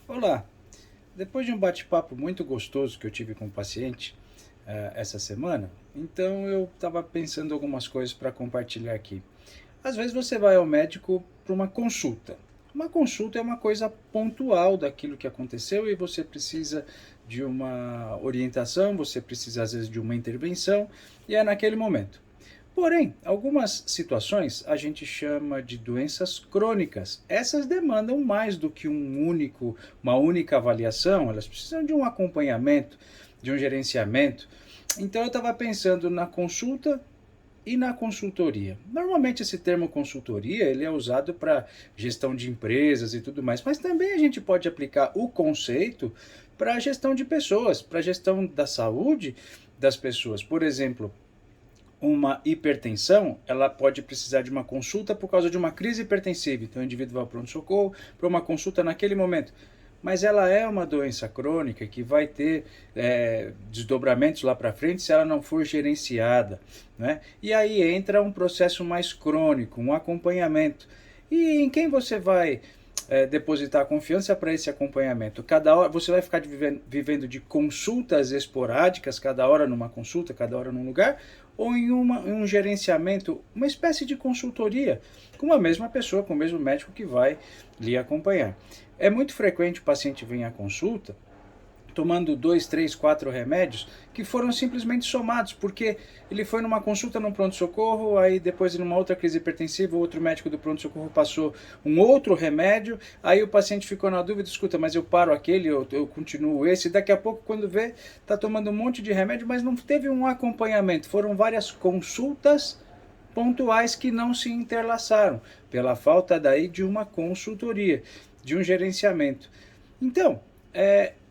Olá! Depois de um bate-papo muito gostoso que eu tive com um paciente essa semana, então eu estava pensando algumas coisas para compartilhar aqui. Às vezes você vai ao médico para uma consulta. Uma consulta é uma coisa pontual daquilo que aconteceu e você precisa de uma orientação, você precisa às vezes de uma intervenção e é naquele momento. Porém, algumas situações a gente chama de doenças crônicas. Essas demandam mais do que uma única avaliação, elas precisam de um acompanhamento, de um gerenciamento. Então eu estava pensando na consulta e na consultoria. Normalmente esse termo consultoria, ele é usado para gestão de empresas e tudo mais, mas também a gente pode aplicar o conceito para a gestão de pessoas, para a gestão da saúde das pessoas. Por exemplo, uma hipertensão, ela pode precisar de uma consulta por causa de uma crise hipertensiva. Então o indivíduo vai ao pronto-socorro para uma consulta naquele momento. Mas ela é uma doença crônica que vai ter desdobramentos lá para frente se ela não for gerenciada, né? E aí entra um processo mais crônico, um acompanhamento. E em quem você vai depositar confiança para esse acompanhamento? Cada hora você vai ficar vivendo de consultas esporádicas, cada hora numa consulta, cada hora num lugar, ou em um gerenciamento, uma espécie de consultoria, com a mesma pessoa, com o mesmo médico que vai lhe acompanhar. É muito frequente o paciente vir à consulta tomando 2, 3, 4 remédios que foram simplesmente somados, porque ele foi numa consulta no pronto-socorro, aí depois numa outra crise hipertensiva, o outro médico do pronto-socorro passou um outro remédio, aí o paciente ficou na dúvida, escuta, mas eu paro aquele, eu continuo esse, e daqui a pouco quando vê, está tomando um monte de remédio, mas não teve um acompanhamento, foram várias consultas pontuais que não se interlaçaram, pela falta daí de uma consultoria, de um gerenciamento. Então,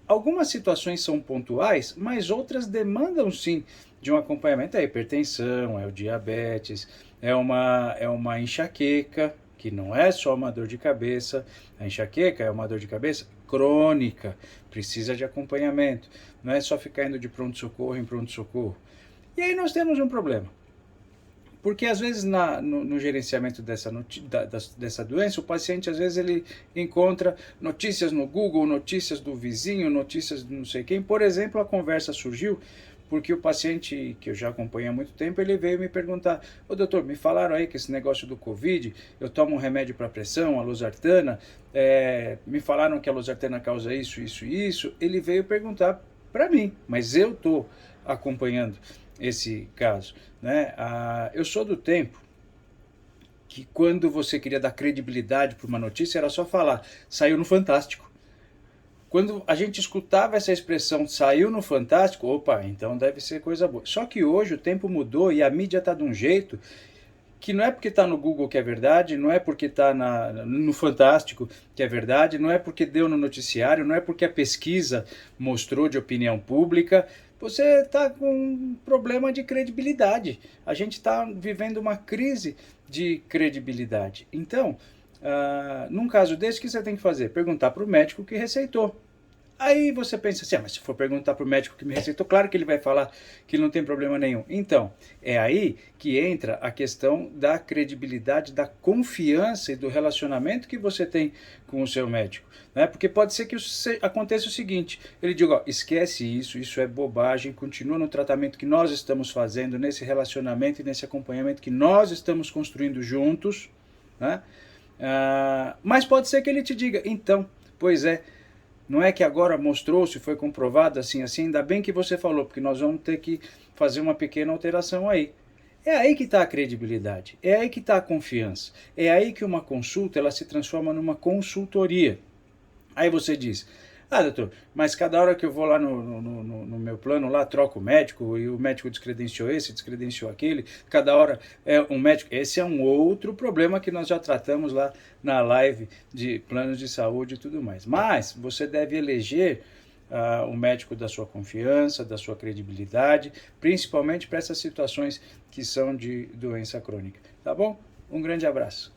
algumas situações são pontuais, mas outras demandam sim de um acompanhamento. É a hipertensão, é o diabetes, é uma enxaqueca, que não é só uma dor de cabeça. A enxaqueca é uma dor de cabeça crônica, precisa de acompanhamento. Não é só ficar indo de pronto-socorro em pronto-socorro. E aí nós temos um problema. Porque às vezes no gerenciamento dessa doença, o paciente às vezes ele encontra notícias no Google, notícias do vizinho, notícias de não sei quem. Por exemplo, a conversa surgiu porque o paciente, que eu já acompanho há muito tempo, ele veio me perguntar: ô doutor, me falaram aí que esse negócio do Covid, eu tomo um remédio para pressão, a losartana, me falaram que a losartana causa isso, isso e isso. Ele veio perguntar para mim, mas eu estou acompanhando esse caso, né? Eu sou do tempo que quando você queria dar credibilidade para uma notícia era só falar, saiu no Fantástico. Quando a gente escutava essa expressão, saiu no Fantástico, opa, então deve ser coisa boa. Só que hoje o tempo mudou e a mídia está de um jeito que não é porque está no Google que é verdade, não é porque está no Fantástico que é verdade, não é porque deu no noticiário, não é porque a pesquisa mostrou de opinião pública. Você está com um problema de credibilidade. A gente está vivendo uma crise de credibilidade. Então, num caso desse, o que você tem que fazer? Perguntar para o médico que receitou. Aí você pensa assim, mas se for perguntar para o médico que me receitou, claro que ele vai falar que não tem problema nenhum. Então, é aí que entra a questão da credibilidade, da confiança e do relacionamento que você tem com o seu médico. Né? Porque pode ser que aconteça o seguinte, ele diga, ó, esquece isso, isso é bobagem, continua no tratamento que nós estamos fazendo, nesse relacionamento e nesse acompanhamento que nós estamos construindo juntos. Né? Mas pode ser que ele te diga, então, pois é, não é que agora mostrou-se, foi comprovado assim, assim, ainda bem que você falou, porque nós vamos ter que fazer uma pequena alteração aí. É aí que está a credibilidade, é aí que está a confiança, é aí que uma consulta ela se transforma numa consultoria. Aí você diz, doutor, mas cada hora que eu vou lá no meu plano, lá troco o médico, e o médico descredenciou esse, descredenciou aquele, cada hora é um médico. Esse é um outro problema que nós já tratamos lá na live de planos de saúde e tudo mais. Mas você deve eleger o médico da sua confiança, da sua credibilidade, principalmente para essas situações que são de doença crônica. Tá bom? Um grande abraço.